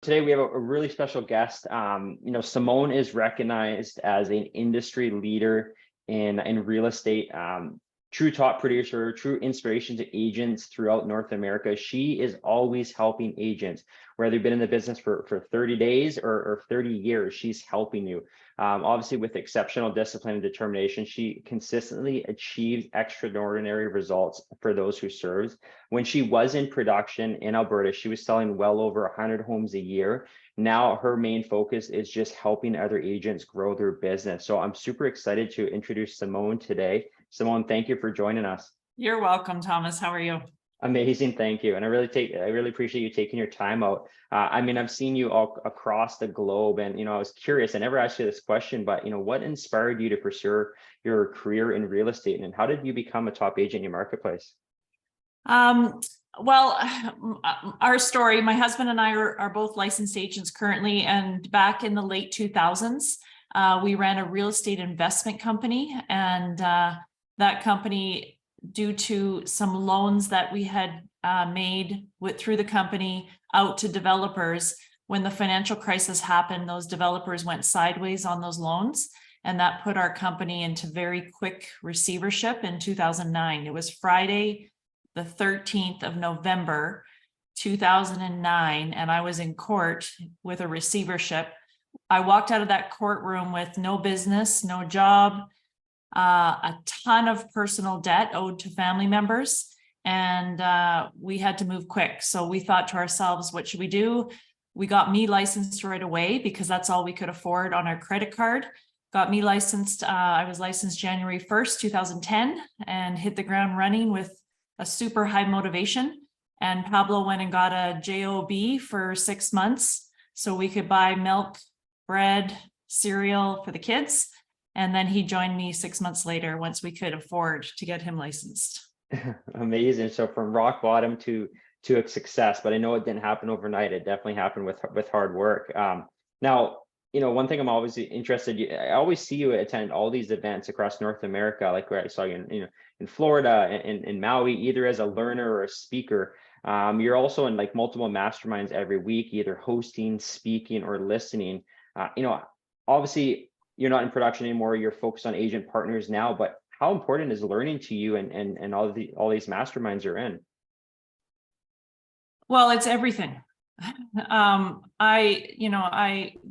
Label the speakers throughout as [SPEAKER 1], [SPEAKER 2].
[SPEAKER 1] today we have a really special guest. Simone is recognized as an industry leader in real estate, true top producer, true inspiration to agents throughout North America. She is always helping agents, whether you've been in the business for 30 days or 30 years, she's helping you. Obviously, with exceptional discipline and determination, she consistently achieves extraordinary results for those who serves. When she was in production in Alberta, she was selling well over 100 homes a year. Now her main focus is just helping other agents grow their business. So I'm super excited to introduce Simone today. Simone, thank you for joining us.
[SPEAKER 2] You're welcome, Thomas. How are you?
[SPEAKER 1] Amazing, thank you. And I really appreciate you taking your time out. I've seen you all across the globe, and I was curious. I never asked you this question, but what inspired you to pursue your career in real estate, and how did you become a top agent in your marketplace?
[SPEAKER 2] Well, our story, my husband and I are both licensed agents currently, and back in the late 2000s, we ran a real estate investment company, and that company, due to some loans that we had made through the company out to developers, when the financial crisis happened, those developers went sideways on those loans, and that put our company into very quick receivership in 2009. It was Friday, the 13th of November, 2009, and I was in court with a receivership. I walked out of that courtroom with no business, no job, a ton of personal debt owed to family members, and we had to move quick. So we thought to ourselves, what should we do? We got me licensed right away because that's all we could afford on our credit card. Got me licensed. I was licensed January 1st, 2010, and hit the ground running with a super high motivation. And Pablo went and got a JOB for 6 months so we could buy milk, bread, cereal for the kids. And then he joined me 6 months later once we could afford to get him licensed.
[SPEAKER 1] Amazing. So from rock bottom to a success, but I know it didn't happen overnight. It definitely happened with hard work. Now, one thing I'm always interested, I always see you attend all these events across North America, like where I saw you in Florida, in Maui, either as a learner or a speaker. You're also in like multiple masterminds every week, either hosting, speaking, or listening. Obviously, you're not in production anymore. You're focused on agent partners now, but how important is learning to you and all these masterminds you're in?
[SPEAKER 2] Well, it's everything. The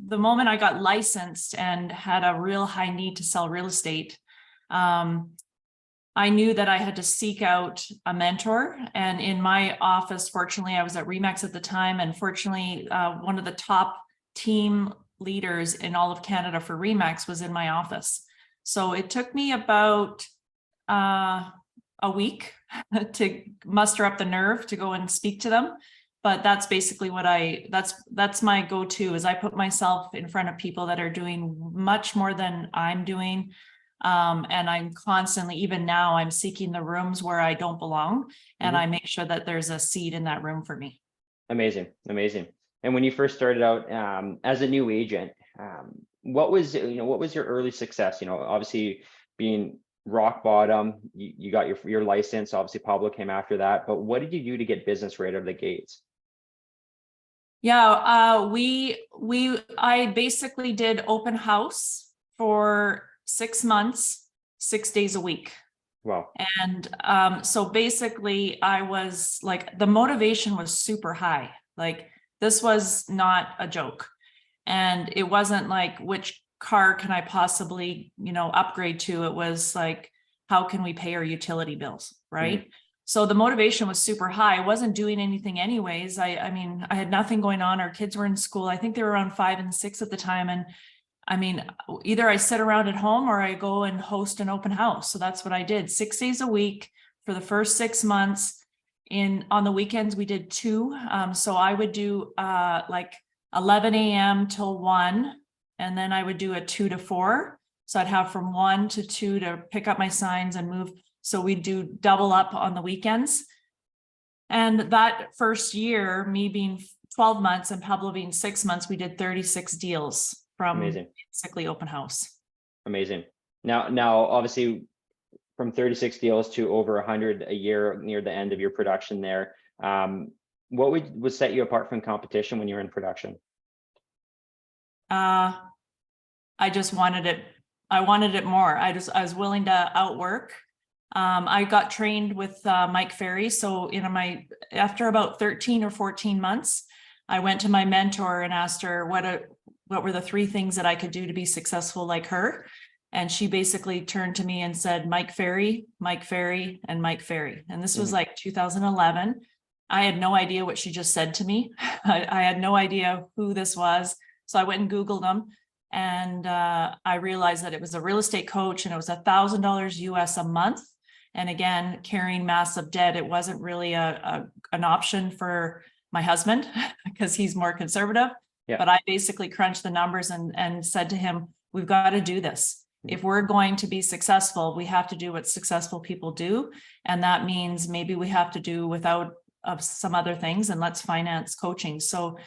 [SPEAKER 2] moment I got licensed and had a real high need to sell real estate, I knew that I had to seek out a mentor. And in my office, fortunately, I was at RE/MAX at the time, and fortunately, one of the top team leaders in all of Canada for RE/MAX was in my office. So it took me about a week to muster up the nerve to go and speak to them. But that's basically what that's my go-to, is I put myself in front of people that are doing much more than I'm doing. And I'm constantly, even now, I'm seeking the rooms where I don't belong, and I make sure that there's a seat in that room for me.
[SPEAKER 1] Amazing. And when you first started out as a new agent, what was your early success? Obviously being rock bottom, you got your license. Obviously Pablo came after that, but what did you do to get business right out of the gates?
[SPEAKER 2] Yeah, I basically did open house for 6 months, 6 days a week.
[SPEAKER 1] Wow.
[SPEAKER 2] And so basically I was like, the motivation was super high. Like, this was not a joke. And it wasn't like, which car can I possibly, upgrade to? It was like, how can we pay our utility bills, right? So the motivation was super high. I wasn't doing anything anyways. I had nothing going on. Our kids were in school. I think they were around 5 and 6 at the time. And either I sit around at home or I go and host an open house. So that's what I did 6 days a week for the first 6 months. On the weekends, we did 2. So I would do like 11 a.m. till 1, and then I would do a 2 to 4. So I'd have from 1 to 2 to pick up my signs and move. So we do double up on the weekends. And that first year, me being 12 months and Pablo being 6 months, we did 36 deals from basically open house.
[SPEAKER 1] Amazing. Now, obviously, from 36 deals to over 100 a year near the end of your production there, what would set you apart from competition when you're in production?
[SPEAKER 2] I just wanted it. I wanted it more. I was willing to outwork. I got trained with Mike Ferry. So after about 13 or 14 months, I went to my mentor and asked her what were the 3 things that I could do to be successful like her. And she basically turned to me and said, Mike Ferry, Mike Ferry, and Mike Ferry. And this was like 2011. I had no idea what she just said to me. I had no idea who this was. So I went and Googled them. And I realized that it was a real estate coach and it was $1,000 US a month. And again, carrying massive debt, it wasn't really an option for my husband because he's more conservative.
[SPEAKER 1] Yeah.
[SPEAKER 2] But I basically crunched the numbers and said to him, we've got to do this. If we're going to be successful, we have to do what successful people do. And that means maybe we have to do without some other things, and let's finance coaching. So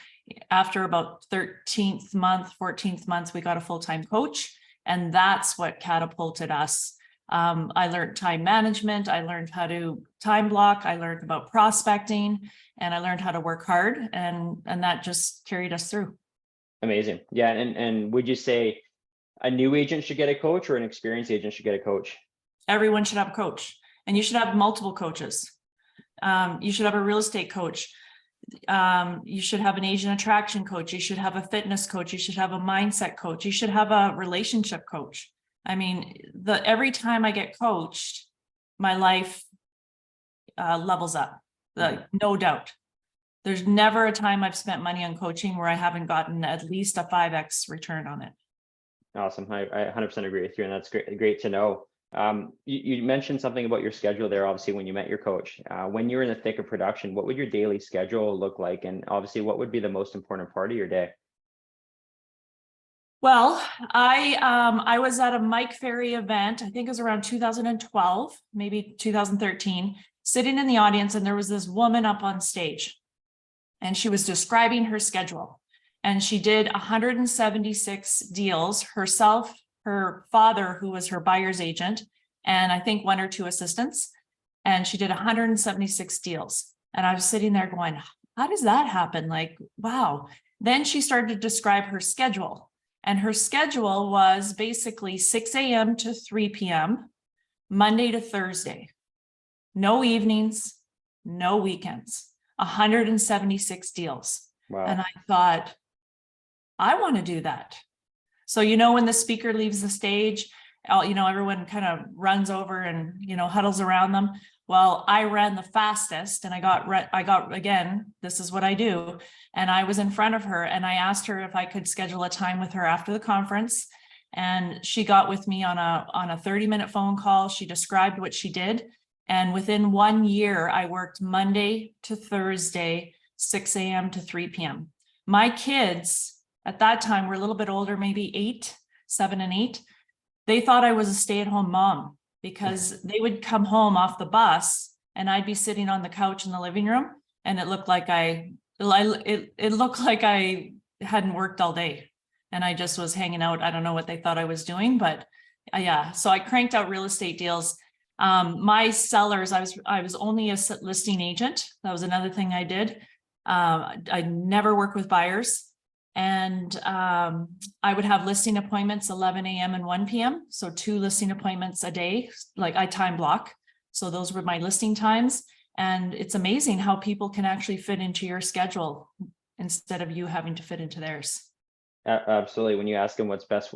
[SPEAKER 2] after about 13th month, 14th month, we got a full-time coach, and that's what catapulted us. I learned time management. I learned how to time block. I learned about prospecting, and I learned how to work hard, and that just carried us through.
[SPEAKER 1] Amazing. Yeah. And would you say a new agent should get a coach or an experienced agent should get a coach?
[SPEAKER 2] Everyone should have a coach, and you should have multiple coaches. You should have a real estate coach. You should have an agent attraction coach. You should have a fitness coach. You should have a mindset coach. You should have a relationship coach. I mean, every time I get coached, my life levels up, no doubt. There's never a time I've spent money on coaching where I haven't gotten at least a 5x return on it.
[SPEAKER 1] Awesome. I 100% agree with you. And that's great to know. You mentioned something about your schedule there, obviously, when you met your coach. When you're in the thick of production, what would your daily schedule look like? And obviously, what would be the most important part of your day?
[SPEAKER 2] Well, I was at a Mike Ferry event, I think it was around 2012, maybe 2013, sitting in the audience, and there was this woman up on stage, and she was describing her schedule. And she did 176 deals herself, her father, who was her buyer's agent, and I think 1 or 2 assistants. And she did 176 deals. And I was sitting there going, how does that happen? Like, wow. Then she started to describe her schedule. And her schedule was basically 6 a.m. to 3 p.m., Monday to Thursday. No evenings, no weekends, 176 deals.
[SPEAKER 1] Wow.
[SPEAKER 2] And I thought, I want to do that. So, when the speaker leaves the stage, everyone kind of runs over and, huddles around them. Well, I ran the fastest, and I got, again, this is what I do. And I was in front of her, and I asked her if I could schedule a time with her after the conference. And she got with me on a 30-minute phone call. She described what she did. And within 1 year, I worked Monday to Thursday, 6 a.m. to 3 p.m. My kids at that time were a little bit older, maybe 7 and 8. They thought I was a stay-at-home mom because they would come home off the bus and I'd be sitting on the couch in the living room, and it looked like I hadn't worked all day, and I just was hanging out. I don't know what they thought I was doing, but yeah. So I cranked out real estate deals. My sellers, I was only a listing agent. That was another thing I did. I never work with buyers. And I would have listing appointments 11 a.m. and 1 p.m. So 2 listing appointments a day, like I time block. So those were my listing times. And it's amazing how people can actually fit into your schedule instead of you having to fit into theirs.
[SPEAKER 1] Absolutely. When you ask them what's best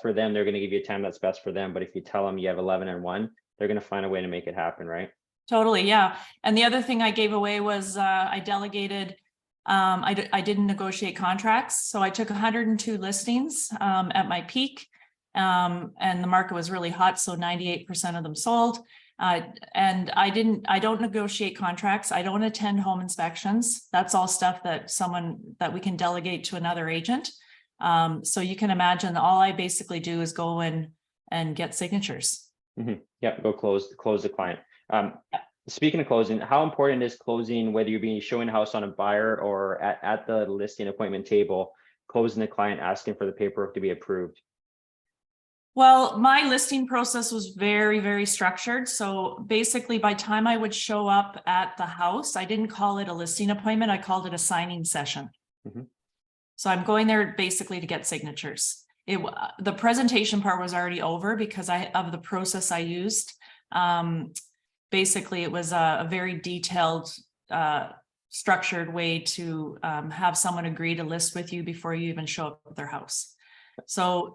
[SPEAKER 1] for them, they're going to give you a time that's best for them. But if you tell them you have 11 and 1, they're going to find a way to make it happen, right?
[SPEAKER 2] Totally. Yeah. And the other thing I gave away was I delegated. I didn't negotiate contracts. So I took 102 listings at my peak, and the market was really hot. So 98% of them sold. And I don't negotiate contracts. I don't attend home inspections. That's all stuff that we can delegate to another agent. So you can imagine all I basically do is go in and get signatures.
[SPEAKER 1] Mm-hmm. Yep. Go close the client. Speaking of closing, how important is closing, whether you're being showing a house on a buyer or at the listing appointment table, closing the client, asking for the paperwork to be approved?
[SPEAKER 2] Well, my listing process was very, very structured. So basically, by the time I would show up at the house, I didn't call it a listing appointment. I called it a signing session. Mm-hmm. So I'm going there basically to get signatures. The presentation part was already over because of the process I used. Basically, it was a very detailed, structured way to have someone agree to list with you before you even show up at their house. So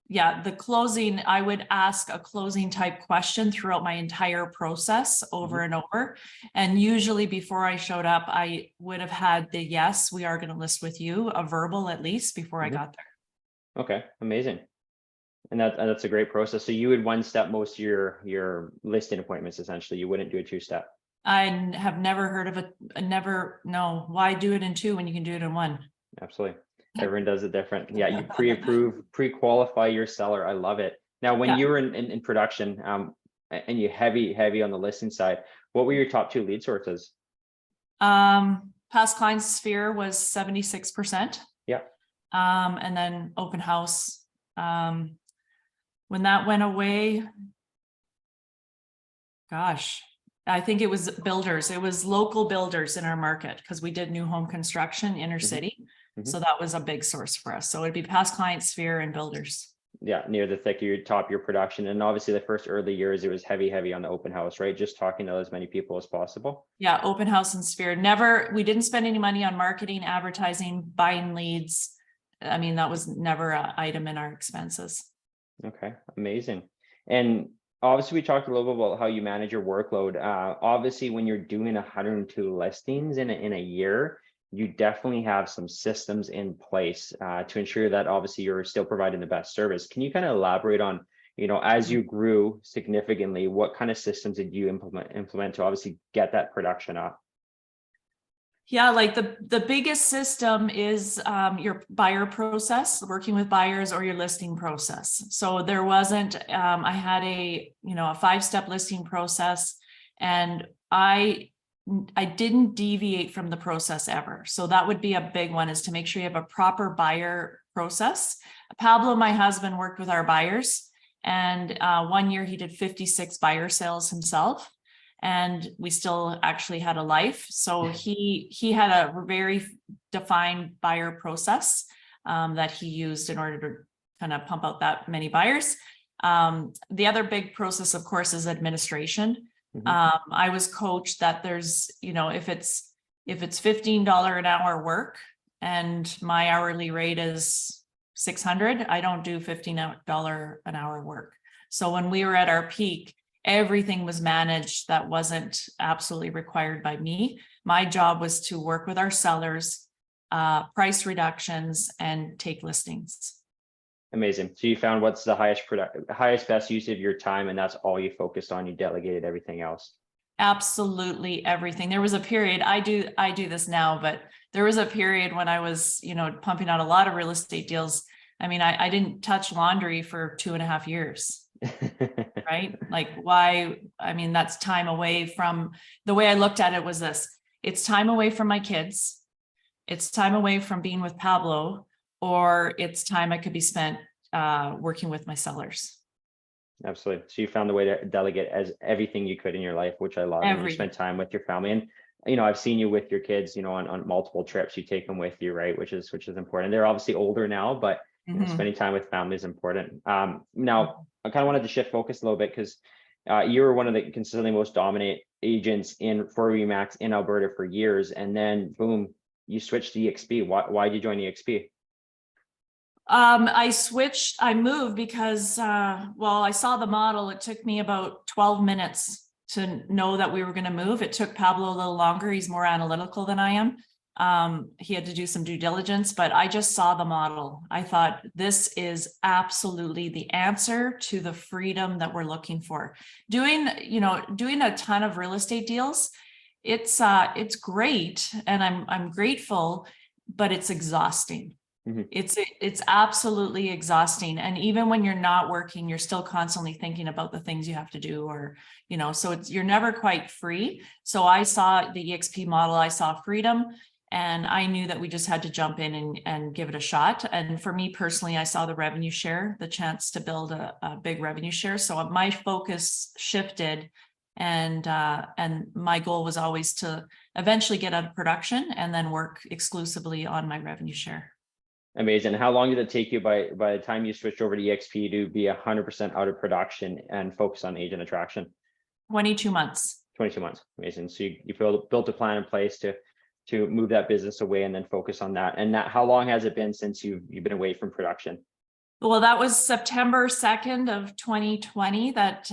[SPEAKER 2] yeah, the closing, I would ask a closing type question throughout my entire process over and over. And usually before I showed up, I would have had the yes, we are going to list with you, a verbal at least before I got there.
[SPEAKER 1] Okay, amazing. And that's a great process. So you would one step most of your listing appointments, essentially. You wouldn't do a two-step.
[SPEAKER 2] I have never heard of no, why do it in two when you can do it in one?
[SPEAKER 1] Absolutely. Everyone does it different. Yeah, you pre-approve, pre-qualify your seller. I love it. Now, when you were in production, and you heavy on the listing side, what were your top two lead sources?
[SPEAKER 2] Past client sphere was 76%.
[SPEAKER 1] Yeah.
[SPEAKER 2] And then open house. When that went away, gosh, I think it was builders. It was local builders in our market because we did new home construction inner city. So that was a big source for us. So it'd be past client sphere and builders. Yeah,
[SPEAKER 1] near the thick of your top, your production. And obviously the first early years, it was heavy on the open house, right? Just talking to as many people as possible.
[SPEAKER 2] Yeah, open house and sphere. We didn't spend any money on marketing, advertising, buying leads. I mean, that was never an item in our expenses.
[SPEAKER 1] Okay, amazing. And obviously we talked a little bit about how you manage your workload. Obviously when you're doing 102 listings in a year, you definitely have some systems in place to ensure that obviously you're still providing the best service. Can you kind of elaborate on, as you grew significantly, what kind of systems did you implement to obviously get that production up?
[SPEAKER 2] Yeah, like the biggest system is your buyer process, working with buyers, or your listing process. So there wasn't, I had a 5-step listing process, and I didn't deviate from the process ever. So that would be a big one, is to make sure you have a proper buyer process. Pablo, my husband, worked with our buyers, and 1 year he did 56 buyer sales himself. And we still actually had a life. So he had a very defined buyer process that he used in order to kind of pump out that many buyers. The other big process, of course, is administration. I was coached that there's, if it's $15 an hour work and my hourly rate is $600, I don't do $15 an hour work. So when we were at our peak, everything was managed that wasn't absolutely required by me. My job was to work with our sellers, price reductions, and take listings.
[SPEAKER 1] Amazing. So you found what's the highest best use of your time, and that's all you focused on. You delegated everything else.
[SPEAKER 2] Absolutely everything. There was a period, I do this now, but there was a period when I was, pumping out a lot of real estate deals. I mean, I didn't touch laundry for 2.5 years. Right? Like, why? I mean, that's time away from, the way I looked at it was this: it's time away from my kids, it's time away from being with Pablo, or it's time I could be spent working with my sellers.
[SPEAKER 1] Absolutely. So you found the way to delegate as everything you could in your life, which I love. And you spend time with your family. And I've seen you with your kids, on multiple trips. You take them with you, right? Which is important. They're obviously older now, but spending time with family is important. Now, I kind of wanted to shift focus a little bit, because you were one of the consistently most dominant agents for Remax in Alberta for years, and then boom, you switched to EXP. Why did you join EXP?
[SPEAKER 2] I moved because, I saw the model. It took me about 12 minutes to know that we were going to move. It took Pablo a little longer. He's more analytical than I am. He had to do some due diligence, but I just saw the model. I thought, this is absolutely the answer to the freedom that we're looking for. Doing a ton of real estate deals, it's great, and I'm grateful, but it's exhausting. It's absolutely exhausting. And even when you're not working, you're still constantly thinking about the things you have to do, or, so you're never quite free. So I saw the EXP model, I saw freedom, and I knew that we just had to jump in and give it a shot. And for me personally, I saw the revenue share, the chance to build a big revenue share. So my focus shifted, and my goal was always to eventually get out of production and then work exclusively on my revenue share.
[SPEAKER 1] Amazing. How long did it take you by the time you switched over to EXP to be 100% out of production and focus on agent attraction?
[SPEAKER 2] 22 months.
[SPEAKER 1] 22 months. Amazing. So you built a plan in place to move that business away and then focus on that. And that, how long has it been since you've been away from production?
[SPEAKER 2] Well, that was September 2nd of 2020 that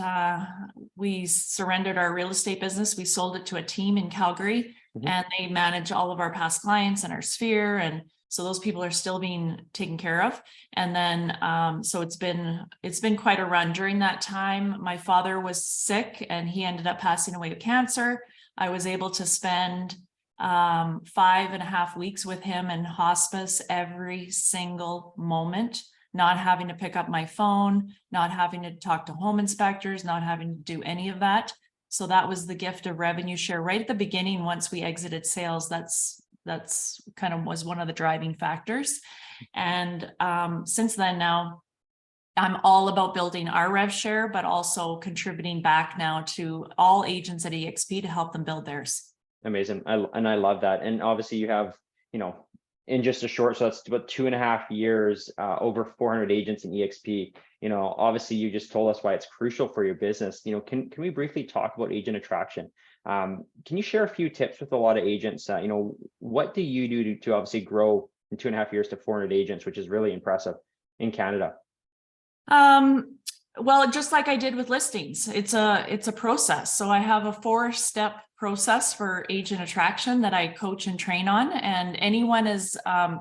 [SPEAKER 2] we surrendered our real estate business. We sold it to a team in Calgary, and they manage all of our past clients and our sphere. And so those people are still being taken care of. And then, so it's been quite a run. During that time, my father was sick and he ended up passing away of cancer. I was able to spend 5.5 weeks with him in hospice every single moment, not having to pick up my phone, not having to talk to home inspectors, not having to do any of that. So that was the gift of revenue share right at the beginning. Once we exited sales, that's kind of was one of the driving factors. And since then, now I'm all about building our rev share, but also contributing back now to all agents at EXP to help them build theirs.
[SPEAKER 1] Amazing. I love that. And obviously you have, in just a short, so that's about 2.5 years, over 400 agents in EXP. Obviously you just told us why it's crucial for your business. Can we briefly talk about agent attraction? Can you share a few tips with a lot of agents? What do you do to obviously grow in 2.5 years to 400 agents, which is really impressive in Canada?
[SPEAKER 2] Well, just like I did with listings, it's a process. So I have a 4-step process for agent attraction that I coach and train on, and anyone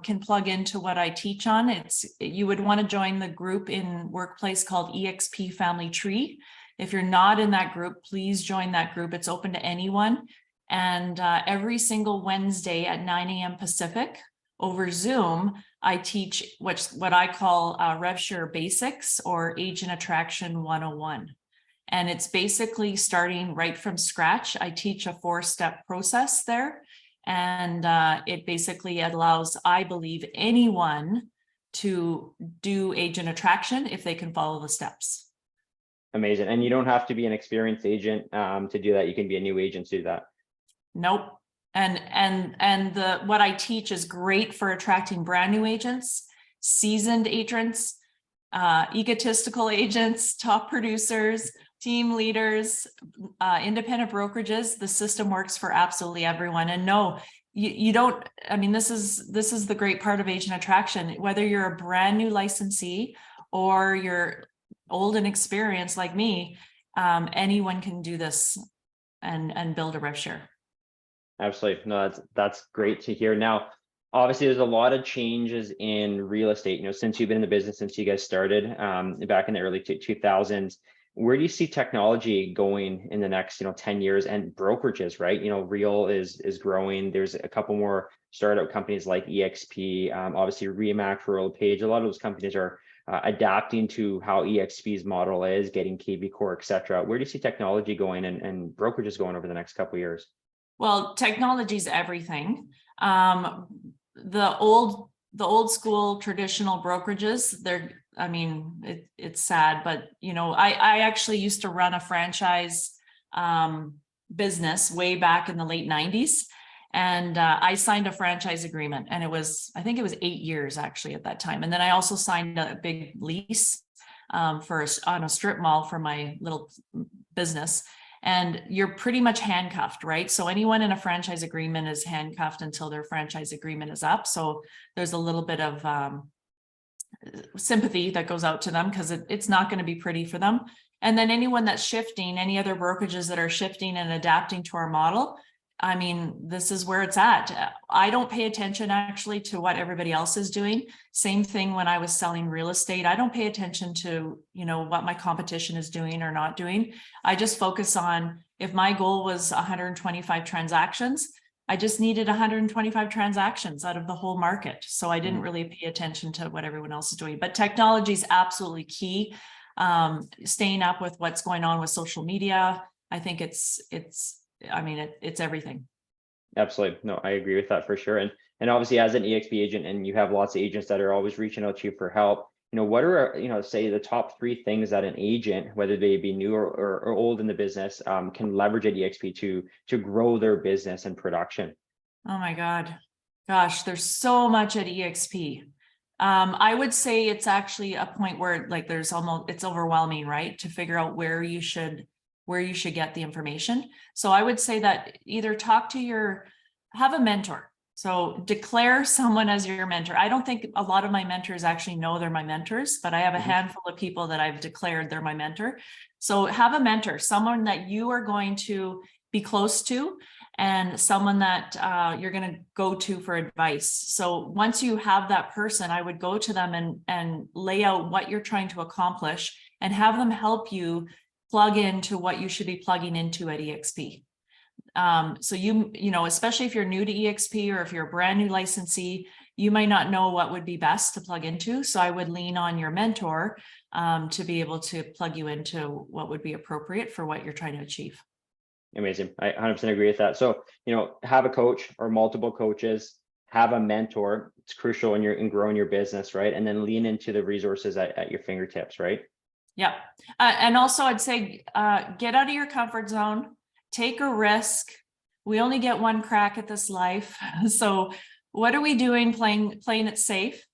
[SPEAKER 2] can plug into what I teach on. You would want to join the group in Workplace called EXP Family Tree. If you're not in that group, please join that group. It's open to anyone. And every single Wednesday at 9 a.m. Pacific over Zoom, I teach what I call RevShare Basics or Agent Attraction 101. And it's basically starting right from scratch. I teach a 4-step process there. And it basically allows, I believe, anyone to do agent attraction if they can follow the steps.
[SPEAKER 1] Amazing. And you don't have to be an experienced agent to do that. You can be a new agent to do that.
[SPEAKER 2] Nope. And what I teach is great for attracting brand new agents, seasoned agents, egotistical agents, top producers, team leaders, independent brokerages. The system works for absolutely everyone. And no, you don't, I mean, this is the great part of agent attraction. Whether you're a brand new licensee or you're old and experienced like me, anyone can do this and build a rev share.
[SPEAKER 1] Absolutely. No, that's great to hear. Now, obviously, there's a lot of changes in real estate, since you've been in the business, since you guys started back in the early 2000s. Where do you see technology going in the next, 10 years, and brokerages, right? Real is growing. There's a couple more startup companies like EXP, obviously Remax, Rural Page. A lot of those companies are adapting to how EXP's model is, getting KB Core, et cetera. Where do you see technology going and brokerages going over the next couple of years?
[SPEAKER 2] Well, technology is everything. The old school traditional brokerages, it's sad, but I actually used to run a franchise business way back in the late 90s. And I signed a franchise agreement, and I think it was 8 years actually at that time. And then I also signed a big lease on a strip mall for my little business. And you're pretty much handcuffed, right? So anyone in a franchise agreement is handcuffed until their franchise agreement is up. So there's a little bit of sympathy that goes out to them, because it's not going to be pretty for them. And then anyone that's shifting, any other brokerages that are shifting and adapting to our model, this is where it's at. I don't pay attention actually to what everybody else is doing. Same thing when I was selling real estate. I don't pay attention to, what my competition is doing or not doing. I just focus on, if my goal was 125 transactions, I just needed 125 transactions out of the whole market. So I didn't really pay attention to what everyone else is doing. But technology is absolutely key. Staying up with what's going on with social media. I think it's everything.
[SPEAKER 1] Absolutely. No, I agree with that for sure. And obviously, as an EXP agent, and you have lots of agents that are always reaching out to you for help, what are, say the top 3 things that an agent, whether they be new or old in the business, can leverage at EXP to grow their business and production?
[SPEAKER 2] Oh my God. Gosh, there's so much at EXP. I would say it's actually a point where like it's overwhelming, right? To figure out where you should get the information. So I would say that either have a mentor. So declare someone as your mentor. I don't think a lot of my mentors actually know they're my mentors, but I have a handful of people that I've declared they're my mentor. So have a mentor, someone that you are going to be close to, and someone that you're going to go to for advice. So once you have that person, I would go to them and lay out what you're trying to accomplish and have them help you plug into what you should be plugging into at EXP. So especially if you're new to EXP or if you're a brand new licensee, you might not know what would be best to plug into. So I would lean on your mentor to be able to plug you into what would be appropriate for what you're trying to achieve.
[SPEAKER 1] Amazing. I 100% agree with that. So, have a coach or multiple coaches, have a mentor. It's crucial in growing your business, right? And then lean into the resources at your fingertips, right?
[SPEAKER 2] Yeah. And also I'd say, get out of your comfort zone, take a risk. We only get one crack at this life. So what are we doing playing it safe?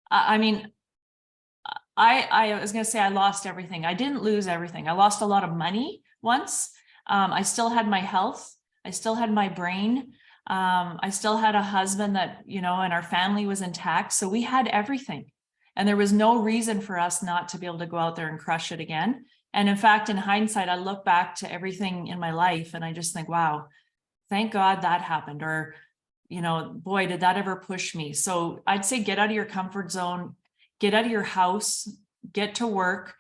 [SPEAKER 2] I was going to say I lost everything. I didn't lose everything. I lost a lot of money once. I still had my health. I still had my brain. I still had a husband that, and our family was intact. So we had everything. And there was no reason for us not to be able to go out there and crush it again. And in fact, in hindsight, I look back to everything in my life and I just think, wow, thank God that happened. Or, boy, did that ever push me. So I'd say get out of your comfort zone, get out of your house, get to work,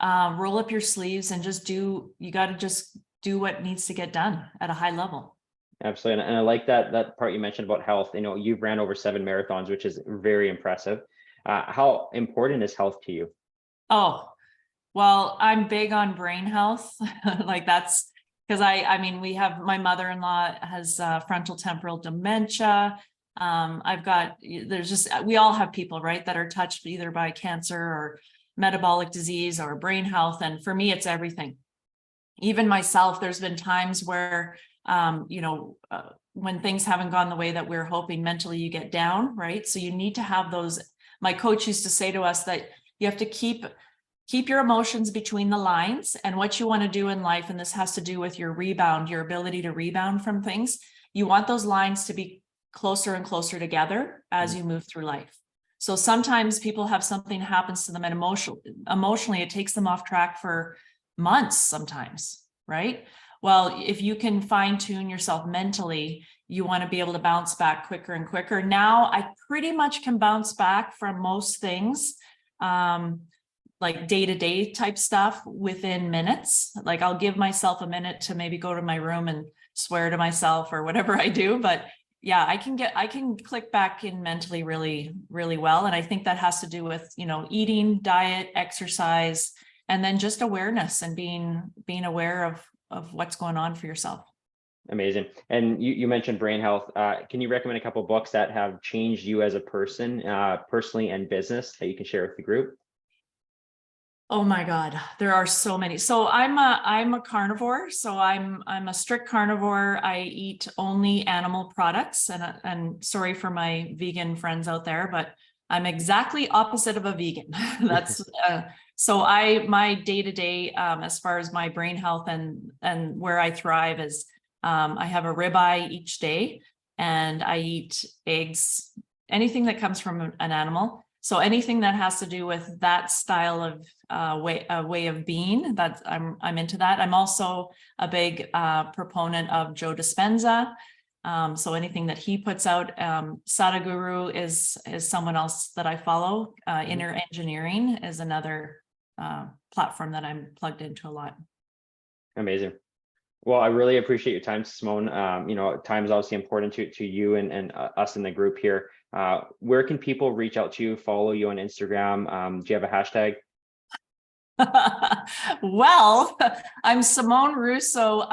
[SPEAKER 2] roll up your sleeves and you got to just do what needs to get done at a high level.
[SPEAKER 1] Absolutely. And I like that part you mentioned about health. You've ran over 7 marathons, which is very impressive. How important is health to you?
[SPEAKER 2] Oh, well, I'm big on brain health. Like that's because we have my mother-in-law has frontal temporal dementia. We all have people, right, that are touched either by cancer or metabolic disease or brain health. And for me, it's everything. Even myself, there's been times where, when things haven't gone the way that we're hoping, mentally you get down, right? So you need to have those. My coach used to say to us that you have to keep your emotions between the lines and what you want to do in life. And this has to do with your ability to rebound from things. You want those lines to be closer and closer together as you move through life. So sometimes people have something happens to them and emotionally, it takes them off track for months sometimes, right? Well, if you can fine tune yourself mentally, you want to be able to bounce back quicker and quicker. Now I pretty much can bounce back from most things, like day-to-day type stuff within minutes. Like I'll give myself a minute to maybe go to my room and swear to myself or whatever I do. But yeah, I can click back in mentally really, really well. And I think that has to do with, eating, diet, exercise, and then just awareness and being aware of what's going on for yourself.
[SPEAKER 1] Amazing. And you mentioned brain health. Can you recommend a couple of books that have changed you as a person, personally and business, that you can share with the group?
[SPEAKER 2] Oh my God, there are so many. So I'm a carnivore. So I'm a strict carnivore. I eat only animal products, and sorry for my vegan friends out there, but I'm exactly opposite of a vegan. That's so my day-to-day, as far as my brain health and where I thrive is, I have a ribeye each day and I eat eggs, anything that comes from an animal. So anything that has to do with that style of way of being, that I'm into that. I'm also a big proponent of Joe Dispenza. So anything that he puts out, Sadhguru is someone else that I follow. Inner Engineering is another platform that I'm plugged into a lot.
[SPEAKER 1] Amazing. Well, I really appreciate your time, Simone. Time is obviously important to you and us in the group here. Where can people reach out to you, follow you on Instagram? Do you have a hashtag?
[SPEAKER 2] Well, I'm Simone Rousseau _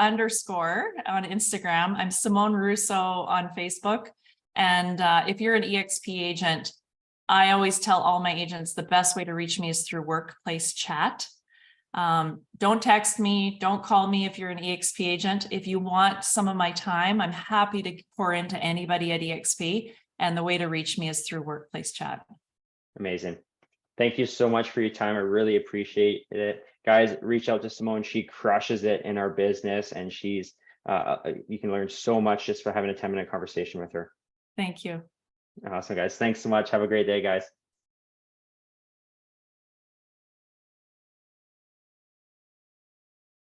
[SPEAKER 2] on Instagram. I'm Simone Rousseau on Facebook. And if you're an EXP agent, I always tell all my agents the best way to reach me is through workplace chat. Don't text me, don't call me if you're an EXP agent. If you want some of my time, I'm happy to pour into anybody at EXP. And the way to reach me is through workplace chat.
[SPEAKER 1] Amazing. Thank you so much for your time. I really appreciate it. Guys, reach out to Simone. She crushes it in our business, and she's you can learn so much just for having a 10-minute conversation with her.
[SPEAKER 2] Thank you.
[SPEAKER 1] Awesome, guys. Thanks so much. Have a great day, guys.